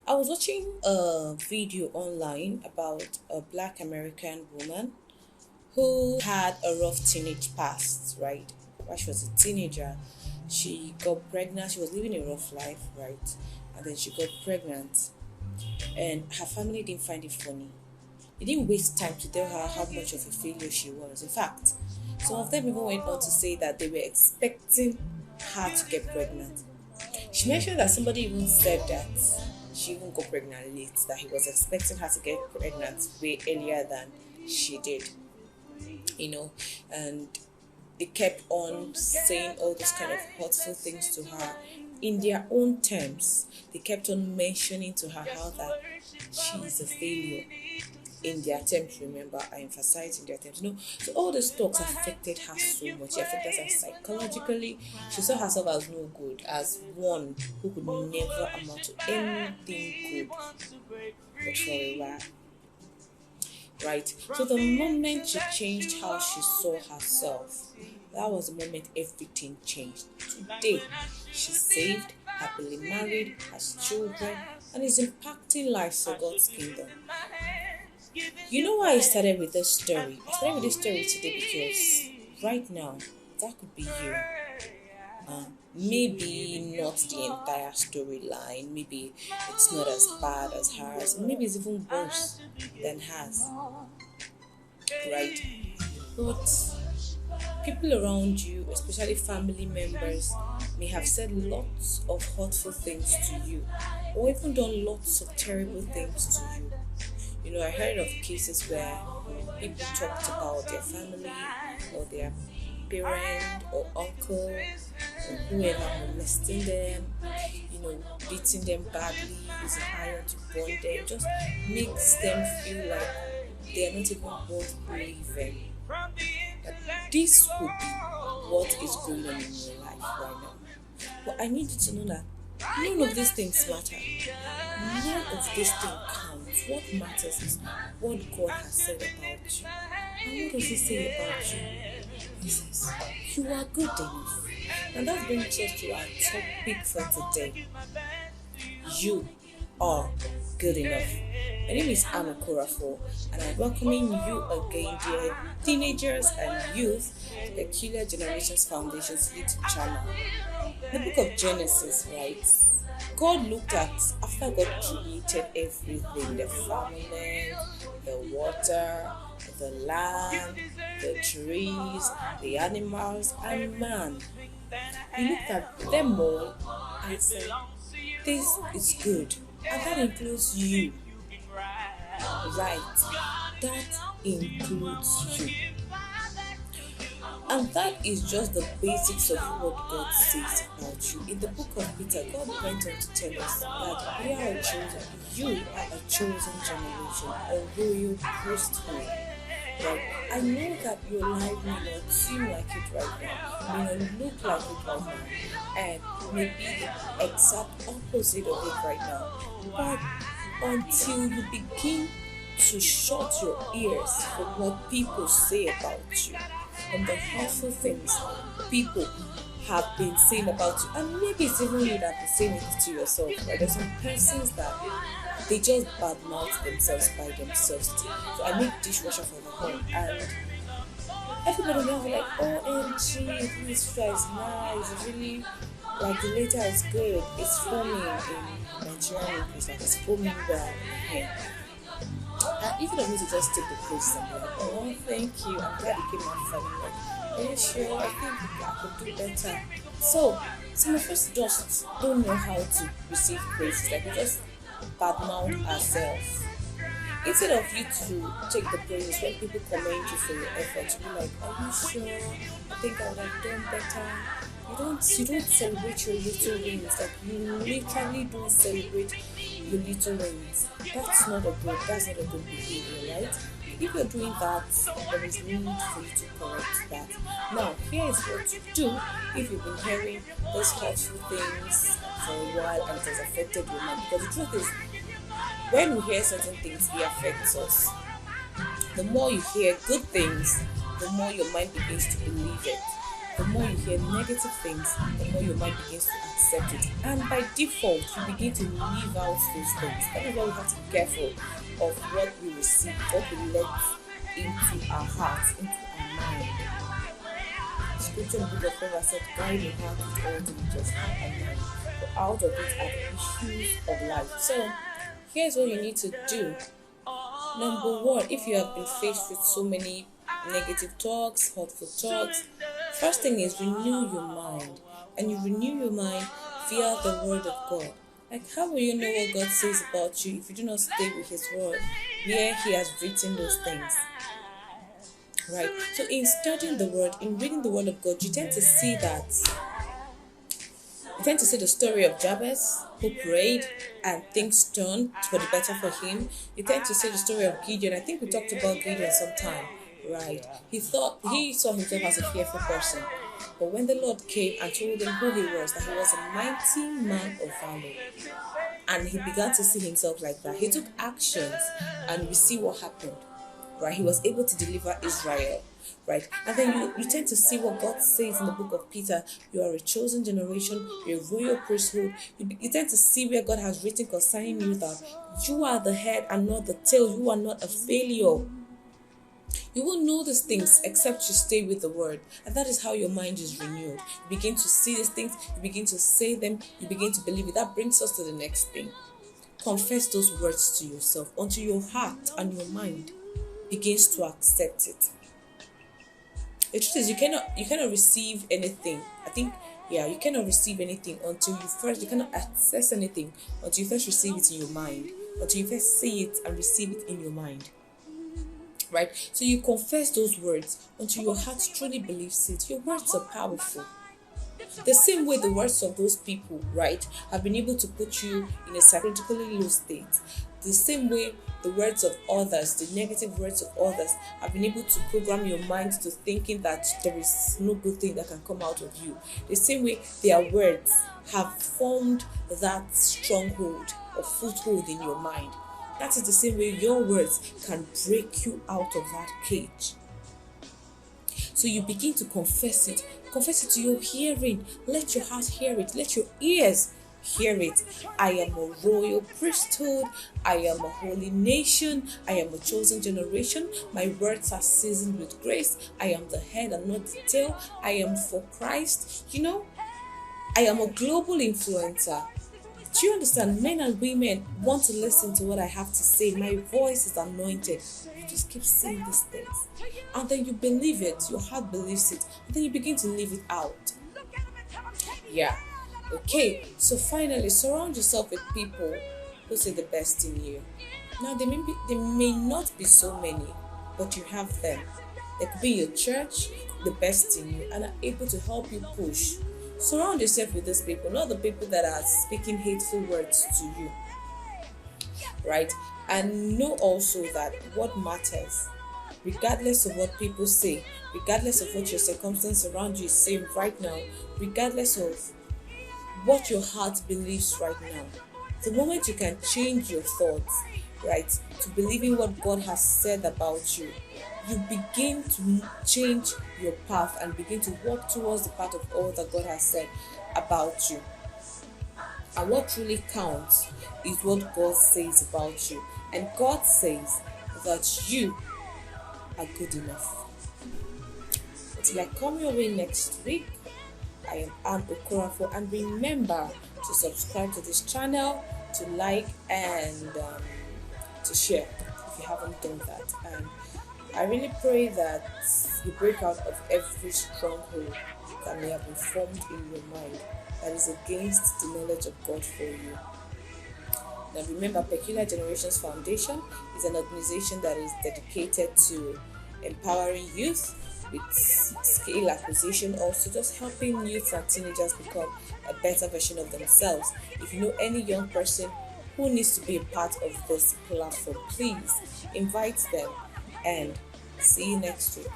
I was watching a video online about a black American woman who had a rough teenage past, right? While she was a teenager, she got pregnant. She was living a rough life, right? And then she got pregnant, and her family didn't find it funny. They didn't waste time to tell her how much of a failure she was. In fact, some of them even went on to say that they were expecting her to get pregnant. She mentioned that somebody even said that she even got pregnant late, that he was expecting her to get pregnant way earlier than she did, you know, and they kept on saying all those kind of hurtful things to her in their own terms. They kept on mentioning to her how that she is a failure in their terms. Remember, I emphasize in their terms. So all these talks affected her so much. It affected her psychologically. She saw herself as no good, as one who could never amount to anything good, but for a while. Right? So the moment she changed how she saw herself, that was the moment everything changed. Today, she's saved, happily married, has children, and is impacting lives for God's kingdom. You know why I started with this story? I started with this story today because right now, that could be you. Maybe not the entire storyline, maybe it's not as bad as hers, maybe it's even worse than hers, right? But people around you, especially family members, may have said lots of hurtful things to you, or even done lots of terrible things to you. I heard of cases where people talked about their family or their parent or uncle or whoever molesting them, beating them badly, using iron to burn them, just makes them feel like they're not even worth believing. That this could be what is going on in your life right now. But I need you to know that none of these things matter. None of these things count. What matters is what God has said about you. And what does He say about you? He says, you are good enough. And that brings us to our topic for today. You are good enough. My name is Okoroafor, and I'm welcoming you again, dear teenagers and youth, to the Peculiar Generations Foundation's YouTube channel. The book of Genesis, right? God looked at, after God created everything, the firmament, the water, the land, the trees, the animals, and man. He looked at them all and said, this is good. And that includes you. Right. That includes you. And that is just the basics of what God says about you. In the book of Peter, God went on to tell us that we are a chosen, you are a chosen generation, a royal priesthood. Right? I know that your life may not seem like it right now, may not look like it right now, and may be the exact opposite of it right now. But until you begin to shut your ears for what people say about you, and the hurtful things people have been saying about you, and maybe it's even you that is saying it to yourself, right? There's some persons that they just badmouth themselves by themselves. So I make dishwasher for the home, and everybody now like, OMG, this fry is nice, it's really, like, the later is good, it's foaming in Nigerian English, like it's foaming well in here. And even of me to just take the place and be like, oh, thank you, I'm glad you came out funny. Like, are you sure? I think I could do better. So, some of us just don't know how to receive praise. Like, we just badmouth ourselves. Instead of you to take the praise when people commend you for your efforts, be like, are you sure? I think I would have done better. You don't celebrate your little wins. Like, you literally don't celebrate your little wins. That's not a good behavior, right? If you're doing that, there is need for you to correct that. Now, here is what to do if you've been hearing those hurtful things for a while and it has affected your mind. Because the truth is, when we hear certain things, it affects us. The more you hear good things, the more your mind begins to believe it. the more you hear negative things, the more your mind begins to accept it. And by default, you begin to live out those things. That is why we have to be careful of what we receive, what we let into our hearts, into our mind. Scripture in the book of Proverbs said, guide your heart with all diligence, heart and mind. For out of it are the issues of life. So, here's what you need to do. Number one, if you have been faced with so many negative talks, hurtful talks, first thing is renew your mind. And you renew your mind via the word of God. Like, how will you know what God says about you if you do not stay with His word, where He has written those things? Right? So in studying the word, in reading the word of God, you tend to see the story of Jabez, who prayed and things turned for the better for him. You tend to see the story of Gideon. I think we talked about Gideon sometime, right? He saw himself as a fearful person. But when the Lord came and told him who he was, that he was a mighty man of valor, and he began to see himself like that, he took actions, and we see what happened, right? He was able to deliver Israel, right? And then you tend to see what God says in the book of Peter. You are a chosen generation, you're a royal priesthood. You tend to see where God has written concerning you that you are the head and not the tail. You are not a failure. You will know these things except you stay with the word. And that is how your mind is renewed. You begin to see these things, you begin to say them, you begin to believe it. That brings us to the next thing. Confess those words to yourself until your heart and your mind begins to accept it. The truth is, you cannot receive anything. You cannot receive anything you cannot access anything until you first receive it in your mind, until you first see it and receive it in your mind. Right? So you confess those words until your heart truly believes it. Your words are powerful. The same way the words of those people, right, have been able to put you in a psychologically low state. The same way the words of others, the negative words of others, have been able to program your mind to thinking that there is no good thing that can come out of you. The same way their words have formed that stronghold or foothold in your mind. That is the same way your words can break you out of that cage. So you begin to confess it. Confess it to your hearing. Let your heart hear it. Let your ears hear it. I am a royal priesthood. I am a holy nation. I am a chosen generation. My words are seasoned with grace. I am the head and not the tail. I am for Christ. I am a global influencer. Do you understand? Men and women want to listen to what I have to say. My voice is anointed. You just keep saying these things. And then you believe it. Your heart believes it. And then you begin to live it out. Yeah. Okay. So finally, surround yourself with people who say the best in you. Now, they may not be so many, but you have them. They could be your church, the best in you, and are able to help you push. Surround yourself with these people, not the people that are speaking hateful words to you, right? And know also that what matters, regardless of what people say, regardless of what your circumstance around you is saying right now, regardless of what your heart believes right now, the moment you can change your thoughts, right, to believing what God has said about you, you begin to change your path and begin to walk towards the path of all that God has said about you. And what truly counts is what God says about you. And God says that you are good enough. Until I come your way next week, I am Okoroafor, and remember to subscribe to this channel, to like, and to share if you haven't done that. And I really pray that you break out of every stronghold that may have been formed in your mind that is against the knowledge of God for you. Now remember, Peculiar Generations Foundation is an organization that is dedicated to empowering youth with skill acquisition, also just helping youth and teenagers become a better version of themselves. If you know any young person who needs to be a part of this platform, please invite them, and see you next week.